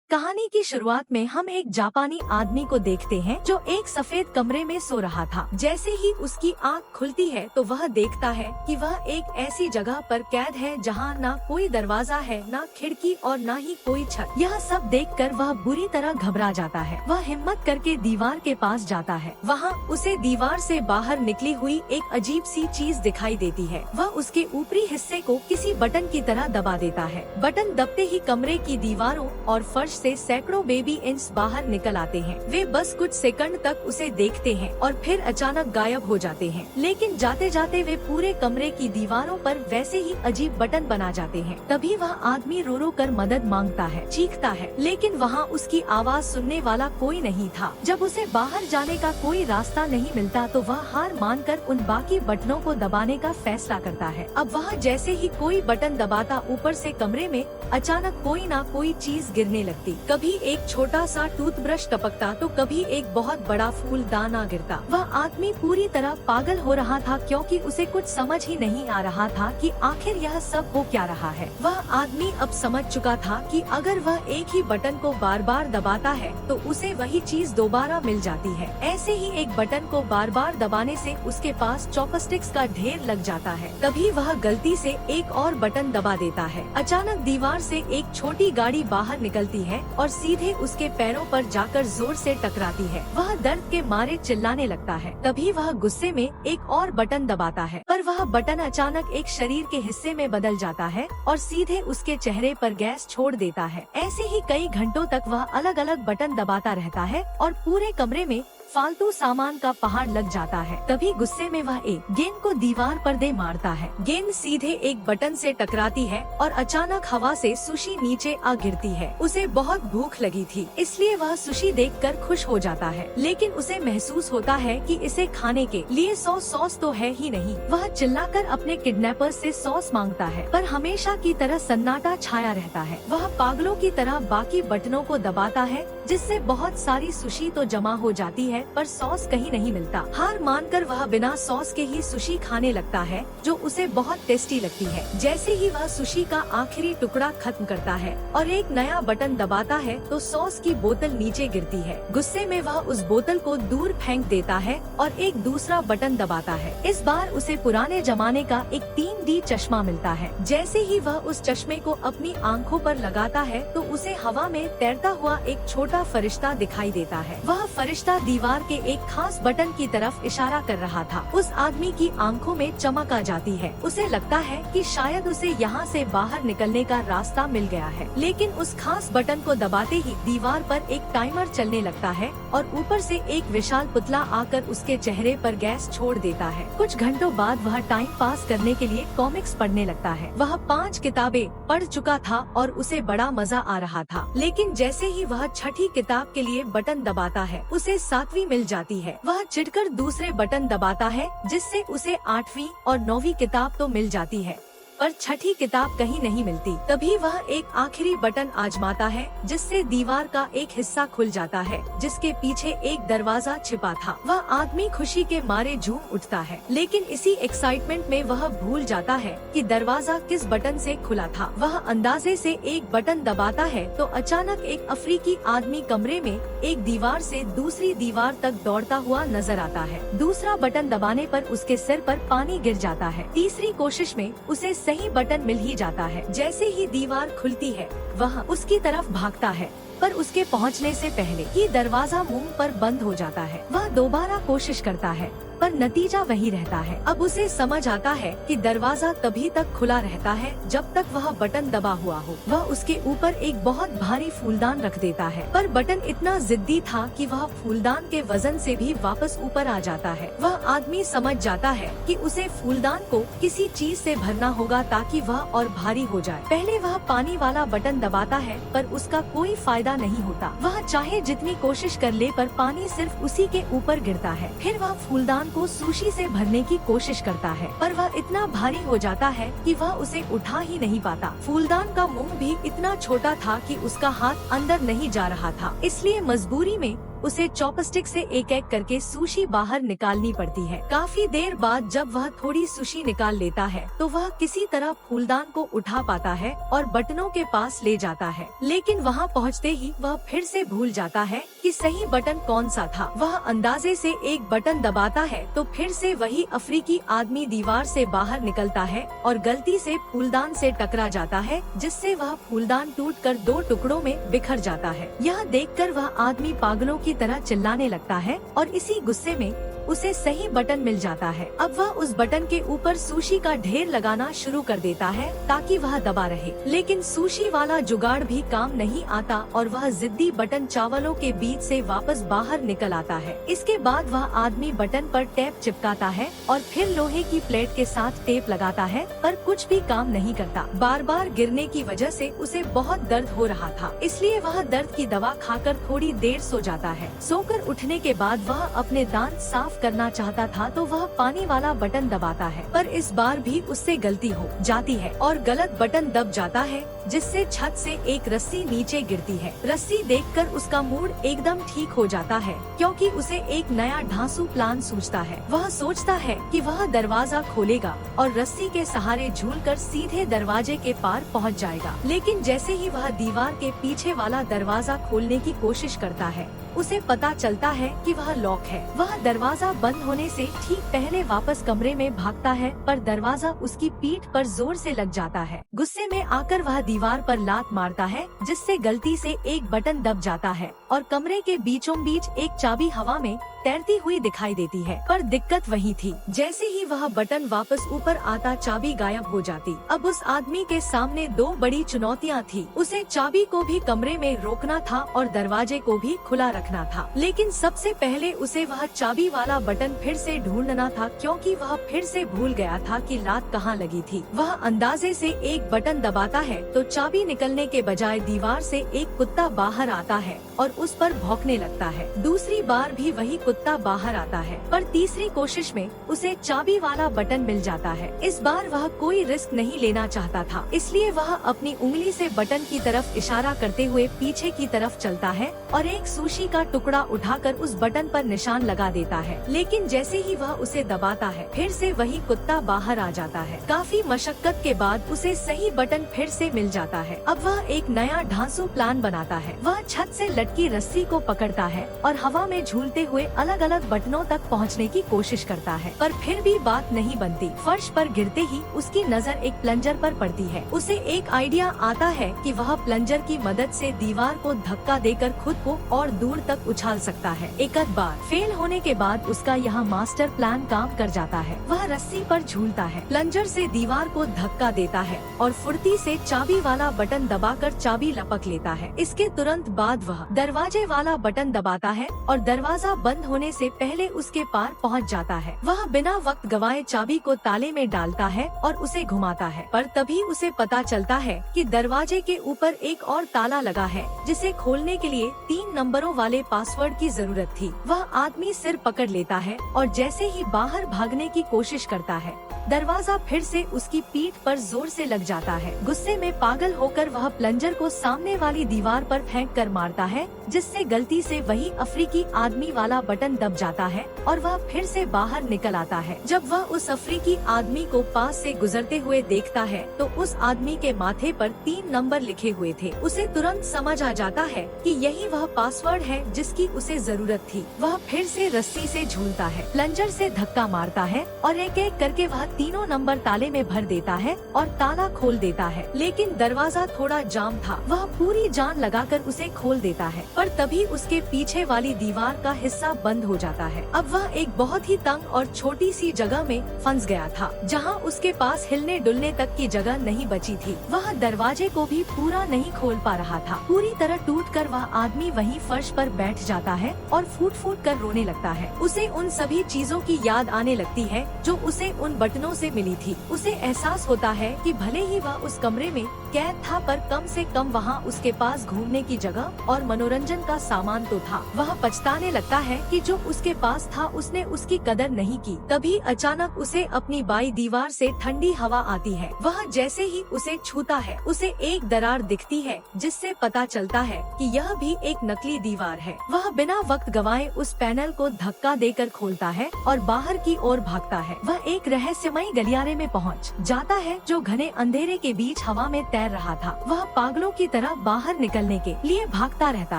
कहानी की शुरुआत में हम एक जापानी आदमी को देखते हैं जो एक सफेद कमरे में सो रहा था। जैसे ही उसकी आंख खुलती है तो वह देखता है कि वह एक ऐसी जगह पर कैद है जहां ना कोई दरवाजा है, ना खिड़की और ना ही कोई छत। यह सब देखकर वह बुरी तरह घबरा जाता है। वह हिम्मत करके दीवार के पास जाता है। वहाँ उसे दीवार से बाहर निकली हुई एक अजीब सी चीज दिखाई देती है। वह उसके ऊपरी हिस्से को किसी बटन की तरह दबा देता है। बटन दबते ही कमरे की दीवारों और फर्श से सैकड़ों बेबी इंस बाहर निकल आते हैं। वे बस कुछ सेकंड तक उसे देखते हैं और फिर अचानक गायब हो जाते हैं। लेकिन जाते जाते वे पूरे कमरे की दीवारों पर वैसे ही अजीब बटन बना जाते हैं। तभी वह आदमी रो रो कर मदद मांगता है, चीखता है, लेकिन वहाँ उसकी आवाज सुनने वाला कोई नहीं था। जब उसे बाहर जाने का कोई रास्ता नहीं मिलता तो वह हार मानकर उन बाकी बटनों को दबाने का फैसला करता है। अब वह जैसे ही कोई बटन दबाता ऊपर से कमरे में अचानक कोई ना कोई चीज गिरने लगती। कभी एक छोटा सा टूथब्रश टपकता तो कभी एक बहुत बड़ा फूलदान गिरता। वह आदमी पूरी तरह पागल हो रहा था क्योंकि उसे कुछ समझ ही नहीं आ रहा था कि आखिर यह सब हो क्या रहा है। वह आदमी अब समझ चुका था कि अगर वह एक ही बटन को बार बार दबाता है तो उसे वही चीज दोबारा मिल जाती है। ऐसे ही एक बटन को बार बार दबाने से उसके पास चॉपस्टिक्स का ढेर लग जाता है। तभी वह गलती से एक और बटन दबा देता है। अचानक दीवार से एक छोटी गाड़ी बाहर निकलती है और सीधे उसके पैरों पर जाकर जोर से टकराती है। वह दर्द के मारे चिल्लाने लगता है। तभी वह गुस्से में एक और बटन दबाता है, पर वह बटन अचानक एक शरीर के हिस्से में बदल जाता है और सीधे उसके चेहरे पर गैस छोड़ देता है। ऐसे ही कई घंटों तक वह अलग अलग बटन दबाता रहता है और पूरे कमरे में फालतू सामान का पहाड़ लग जाता है। तभी गुस्से में वह एक गेंद को दीवार पर दे मारता है। गेंद सीधे एक बटन से टकराती है और अचानक हवा से सुशी नीचे आ गिरती है। उसे बहुत भूख लगी थी, इसलिए वह सुशी देखकर खुश हो जाता है, लेकिन उसे महसूस होता है कि इसे खाने के लिए सॉस तो है ही नहीं। वह चिल्लाकर अपने किडनैपर से सॉस मांगता है, पर हमेशा की तरह सन्नाटा छाया रहता है। वह पागलों की तरह बाकी बटनों को दबाता है, जिससे बहुत सारी सुशी तो जमा हो जाती है, पर सॉस कहीं नहीं मिलता। हार मानकर वह बिना सॉस के ही सुशी खाने लगता है, जो उसे बहुत टेस्टी लगती है। जैसे ही वह सुशी का आखिरी टुकड़ा खत्म करता है और एक नया बटन दबाता है तो सॉस की बोतल नीचे गिरती है। गुस्से में वह उस बोतल को दूर फेंक देता है और एक दूसरा बटन दबाता है। इस बार उसे पुराने जमाने का एक 3D चश्मा मिलता है। जैसे ही वह उस चश्मे को अपनी आंखों पर लगाता है तो उसे हवा में तैरता हुआ एक छोटा फरिश्ता दिखाई देता है। वह फरिश्ता दीवार के एक खास बटन की तरफ इशारा कर रहा था। उस आदमी की आंखों में चमक आ जाती है। उसे लगता है कि शायद उसे यहाँ से बाहर निकलने का रास्ता मिल गया है, लेकिन उस खास बटन को दबाते ही दीवार पर एक टाइमर चलने लगता है और ऊपर से एक विशाल पुतला आकर उसके चेहरे पर गैस छोड़ देता है। कुछ घंटों बाद वह टाइम पास करने के लिए कॉमिक्स पढ़ने लगता है। वह 5 किताबें पढ़ चुका था और उसे बड़ा मजा आ रहा था, लेकिन जैसे ही वह छठी किताब के लिए बटन दबाता है उसे 7वीं मिल जाती है। वह चिढ़कर दूसरे बटन दबाता है, जिससे उसे 8वीं और 9वीं किताब तो मिल जाती है, पर छठी किताब कहीं नहीं मिलती। तभी वह एक आखिरी बटन आजमाता है, जिससे दीवार का एक हिस्सा खुल जाता है, जिसके पीछे एक दरवाजा छिपा था। वह आदमी खुशी के मारे झूम उठता है, लेकिन इसी एक्साइटमेंट में वह भूल जाता है कि दरवाजा किस बटन से खुला था। वह अंदाजे से एक बटन दबाता है तो अचानक एक अफ्रीकी आदमी कमरे में एक दीवार से दूसरी दीवार तक दौड़ता हुआ नजर आता है। दूसरा बटन दबाने पर उसके सिर पर पानी गिर जाता है। तीसरी कोशिश में उसे सही बटन मिल ही जाता है। जैसे ही दीवार खुलती है वह उसकी तरफ भागता है, पर उसके पहुंचने से पहले ही दरवाजा मुंह पर बंद हो जाता है। वह दोबारा कोशिश करता है, पर नतीजा वही रहता है। अब उसे समझ आता है कि दरवाजा तभी तक खुला रहता है जब तक वह बटन दबा हुआ हो। वह उसके ऊपर एक बहुत भारी फूलदान रख देता है, पर बटन इतना जिद्दी था कि वह फूलदान के वजन से भी वापस ऊपर आ जाता है। वह आदमी समझ जाता है कि उसे फूलदान को किसी चीज से भरना होगा ताकि वह और भारी हो जाए। पहले वह पानी वाला बटन दबाता है, पर उसका कोई फायदा नहीं होता। वह चाहे जितनी कोशिश कर ले, पर पानी सिर्फ उसी के ऊपर गिरता है। फिर वह फूलदान को सुशी से भरने की कोशिश करता है, पर वह इतना भारी हो जाता है कि वह उसे उठा ही नहीं पाता। फूलदान का मुंह भी इतना छोटा था कि उसका हाथ अंदर नहीं जा रहा था, इसलिए मजबूरी में उसे चॉपस्टिक से एक एक करके सुशी बाहर निकालनी पड़ती है। काफी देर बाद जब वह थोड़ी सुशी निकाल लेता है तो वह किसी तरह फूलदान को उठा पाता है और बटनों के पास ले जाता है, लेकिन वहाँ पहुँचते ही वह फिर से भूल जाता है कि सही बटन कौन सा था। वह अंदाजे से एक बटन दबाता है तो फिर से वही अफ्रीकी आदमी दीवार से बाहर निकलता है और गलती से फूलदान से टकरा जाता है, जिससे वह फूलदान टूटकर 2 टुकड़ों में बिखर जाता है। यह देखकर वह आदमी पागलों की तरह चिल्लाने लगता है और इसी गुस्से में उसे सही बटन मिल जाता है। अब वह उस बटन के ऊपर सुशी का ढेर लगाना शुरू कर देता है ताकि वह दबा रहे, लेकिन सुशी वाला जुगाड़ भी काम नहीं आता और वह जिद्दी बटन चावलों के बीच से वापस बाहर निकल आता है। इसके बाद वह आदमी बटन पर टेप चिपकाता है और फिर लोहे की प्लेट के साथ टेप लगाता है, पर कुछ भी काम नहीं करता। बार बार गिरने की वजह से उसे बहुत दर्द हो रहा था, इसलिए वह दर्द की दवा खाकर थोड़ी देर सो जाता है। सोकर उठने के बाद वह अपने दांत साफ करना चाहता था तो वह पानी वाला बटन दबाता है, पर इस बार भी उससे गलती हो जाती है और गलत बटन दब जाता है, जिससे छत से एक रस्सी नीचे गिरती है। रस्सी देखकर उसका मूड एकदम ठीक हो जाता है, क्योंकि उसे एक नया ढांसू प्लान सूझता है। वह सोचता है कि वह दरवाजा खोलेगा और रस्सी के सहारे झूलकर सीधे दरवाजे के पार पहुंच जाएगा, लेकिन जैसे ही वह दीवार के पीछे वाला दरवाजा खोलने की कोशिश करता है, उसे पता चलता है कि वह लॉक है। वह दरवाजा बंद होने से ठीक पहले वापस कमरे में भागता है, पर दरवाजा उसकी पीठ पर जोर से लग जाता है। गुस्से में आकर वह दीवार पर लात मारता है, जिससे गलती से एक बटन दब जाता है और कमरे के बीचों बीच एक चाबी हवा में तैरती हुई दिखाई देती है। पर दिक्कत वही थी, जैसे ही वह बटन वापस ऊपर आता चाबी गायब हो जाती। अब उस आदमी के सामने 2 बड़ी चुनौतियाँ थी। उसे चाबी को भी कमरे में रोकना था और दरवाजे को भी खुला रखना था, लेकिन सबसे पहले उसे वह चाबी वाला बटन फिर से ढूंढना था, क्योंकि वह फिर से भूल गया था कि लात कहाँ लगी थी। वह अंदाजे से एक बटन दबाता है तो चाबी निकलने के बजाय दीवार से एक कुत्ता बाहर आता है और उस पर भौंकने लगता है। दूसरी बार भी वही कुत्ता बाहर आता है, पर तीसरी कोशिश में उसे चाबी वाला बटन मिल जाता है। इस बार वह कोई रिस्क नहीं लेना चाहता था, इसलिए वह अपनी उंगली से बटन की तरफ इशारा करते हुए पीछे की तरफ चलता है और एक सुशी का टुकड़ा उठाकर उस बटन पर निशान लगा देता है, लेकिन जैसे ही वह उसे दबाता है फिर से वही कुत्ता बाहर आ जाता है। काफी मशक्कत के बाद उसे सही बटन फिर से मिल जाता है। अब वह एक नया ढांसू प्लान बनाता है। वह छत से लटकी रस्सी को पकड़ता है और हवा में झूलते हुए अलग अलग बटनों तक पहुंचने की कोशिश करता है, पर फिर भी बात नहीं बनती। फर्श पर गिरते ही उसकी नजर एक प्लंजर पर पड़ती है। उसे एक आइडिया आता है कि वह प्लंजर की मदद से दीवार को धक्का देकर खुद को और दूर तक उछाल सकता है। एक आध बार फेल होने के बाद उसका यह मास्टर प्लान काम कर जाता है। वह रस्सी पर झूलता है, प्लंजर से दीवार को धक्का देता है और फुर्ती से चाबी वाला बटन दबाकर चाबी लपक लेता है। इसके तुरंत बाद वह दरवाजे वाला बटन दबाता है और दरवाजा बंद होने से पहले उसके पार पहुंच जाता है। वह बिना वक्त गवाए चाबी को ताले में डालता है और उसे घुमाता है, पर तभी उसे पता चलता है कि दरवाजे के ऊपर एक और ताला लगा है, जिसे खोलने के लिए 3 नंबरों वाले पासवर्ड की जरूरत थी। वह आदमी सिर पकड़ लेता है और जैसे ही बाहर भागने की कोशिश करता है, दरवाजा फिर से उसकी पीठ पर जोर से लग जाता है। गुस्से में पागल होकर वह प्लंजर को सामने वाली दीवार पर फेंक कर मारता है, जिससे गलती से वही अफ्रीकी आदमी वाला बटन दब जाता है और वह फिर से बाहर निकल आता है। जब वह उस अफ्रीकी आदमी को पास से गुजरते हुए देखता है तो उस आदमी के माथे पर 3 नंबर लिखे हुए थे। उसे तुरंत समझ आ जाता है कि यही वह पासवर्ड है जिसकी उसे जरूरत थी। वह फिर से रस्सी से झूलता है, प्लंजर से धक्का मारता है और एक एक करके वह 3 नंबर ताले में भर देता है और ताला खोल देता है, लेकिन दरवाजा थोड़ा जाम था। वह पूरी जान लगाकर उसे खोल देता है, पर तभी उसके पीछे वाली दीवार का हिस्सा बंद हो जाता है। अब वह एक बहुत ही तंग और छोटी सी जगह में फंस गया था, जहां उसके पास हिलने डुलने तक की जगह नहीं बची थी। वह दरवाजे को भी पूरा नहीं खोल पा रहा था। पूरी तरह टूटकर वह आदमी वहीं फर्श पर बैठ जाता है और फूट फूट कर रोने लगता है। उसे उन सभी चीजों की याद आने लगती है जो उसे उन बटनों से मिली थी। उसे एहसास होता है कि भले ही वह उस कमरे में कैद था, पर कम से कम वहाँ उसके पास घूमने की जगह और मनोरंजन का सामान तो था। वह पछताने लगता है कि जो उसके पास था उसने उसकी कदर नहीं की। तभी अचानक उसे अपनी बाई दीवार से ठंडी हवा आती है। वह जैसे ही उसे छूता है उसे एक दरार दिखती है, जिससे पता चलता है कि यह भी एक नकली दीवार है। वह बिना वक्त गवाए उस पैनल को धक्का देकर खोलता है और बाहर की ओर भागता है। वह एक रहस्यमयी गलियारे में पहुंच जाता है जो घने अंधेरे के बीच हवा में तैर रहा था। वह पागलों की तरह बाहर निकलने के लिए भागता रहता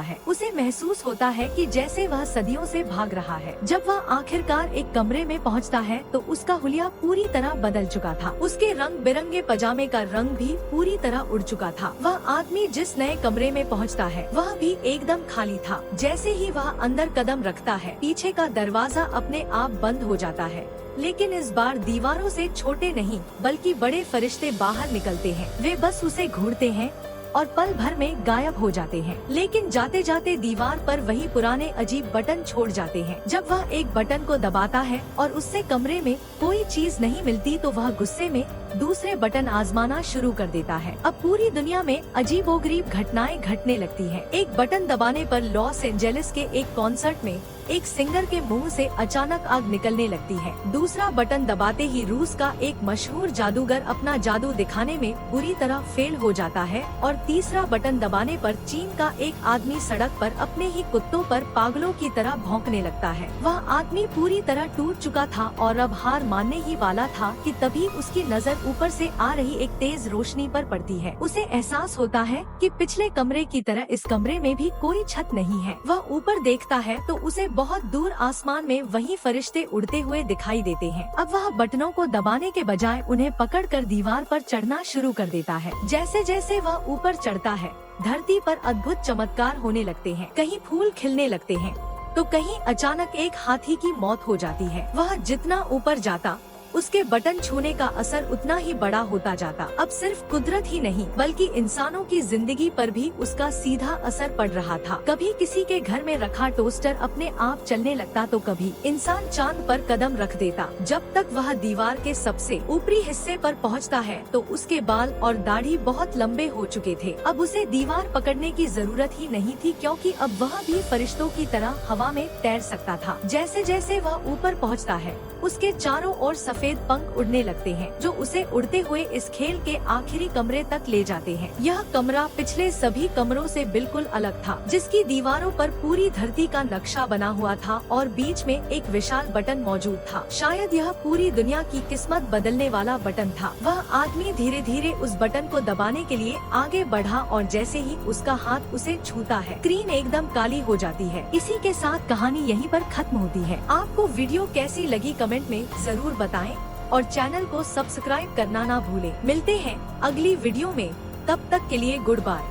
है। उसे महसूस होता है कि जैसे वह सदियों से भाग रहा है। जब वह आखिरकार एक कमरे में पहुंचता है तो उसका हुलिया पूरी तरह बदल चुका था। उसके रंग बिरंगे पजामे का रंग भी पूरी तरह उड़ चुका था। वह आदमी जिस नए कमरे में पहुंचता है वह भी एकदम खाली था। जैसे ही वह अंदर कदम रखता है पीछे का दरवाजा अपने आप बंद हो जाता है। लेकिन इस बार दीवारों से छोटे नहीं बल्कि बड़े फरिश्ते बाहर निकलते हैं। वे बस उसे घूरते हैं और पल भर में गायब हो जाते हैं। लेकिन जाते जाते दीवार पर वही पुराने अजीब बटन छोड़ जाते हैं। जब वह एक बटन को दबाता है और उससे कमरे में कोई चीज नहीं मिलती तो वह गुस्से में दूसरे बटन आजमाना शुरू कर देता है। अब पूरी दुनिया में अजीबोगरीब घटनाएं घटने लगती हैं। एक बटन दबाने पर लॉस एंजेलिस के एक कॉन्सर्ट में एक सिंगर के मुंह से अचानक आग निकलने लगती है। दूसरा बटन दबाते ही रूस का एक मशहूर जादूगर अपना जादू दिखाने में बुरी तरह फेल हो जाता है और तीसरा बटन दबाने पर चीन का एक आदमी सड़क पर अपने ही कुत्तों पर पागलों की तरह भौंकने लगता है। वह आदमी पूरी तरह टूट चुका था और अब हार मानने ही वाला था कि तभी उसकी नजर ऊपर से आ रही एक तेज रोशनी पर पड़ती है। उसे एहसास होता है कि पिछले कमरे की तरह इस कमरे में भी कोई छत नहीं है। वह ऊपर देखता है तो उसे बहुत दूर आसमान में वही फरिश्ते उड़ते हुए दिखाई देते हैं। अब वह बटनों को दबाने के बजाय उन्हें पकड़कर दीवार पर चढ़ना शुरू कर देता है। जैसे जैसे वह ऊपर चढ़ता है धरती पर अद्भुत चमत्कार होने लगते हैं। कहीं फूल खिलने लगते हैं तो कहीं अचानक एक हाथी की मौत हो जाती है। वह जितना ऊपर जाता उसके बटन छूने का असर उतना ही बड़ा होता जाता। अब सिर्फ कुदरत ही नहीं बल्कि इंसानों की जिंदगी पर भी उसका सीधा असर पड़ रहा था। कभी किसी के घर में रखा टोस्टर अपने आप चलने लगता तो कभी इंसान चांद पर कदम रख देता। जब तक वह दीवार के सबसे ऊपरी हिस्से पर पहुंचता है तो उसके बाल और दाढ़ी बहुत लंबे हो चुके थे। अब उसे दीवार पकड़ने की जरूरत ही नहीं थी क्योंकि अब वह भी फरिश्तों की तरह हवा में तैर सकता था। जैसे जैसे वह ऊपर पहुंचता है उसके चारों ओर सफेद पंख उड़ने लगते हैं जो उसे उड़ते हुए इस खेल के आखिरी कमरे तक ले जाते हैं। यह कमरा पिछले सभी कमरों से बिल्कुल अलग था, जिसकी दीवारों पर पूरी धरती का नक्शा बना हुआ था और बीच में एक विशाल बटन मौजूद था। शायद यह पूरी दुनिया की किस्मत बदलने वाला बटन था। वह आदमी धीरे धीरे उस बटन को दबाने के लिए आगे बढ़ा और जैसे ही उसका हाथ उसे छूता है स्क्रीन एकदम काली हो जाती है। इसी के साथ कहानी यहीं पर खत्म होती है। आपको वीडियो कैसी लगी कमेंट में जरूर बताएं और चैनल को सब्सक्राइब करना ना भूलें। मिलते हैं अगली वीडियो में, तब तक के लिए गुड बाय।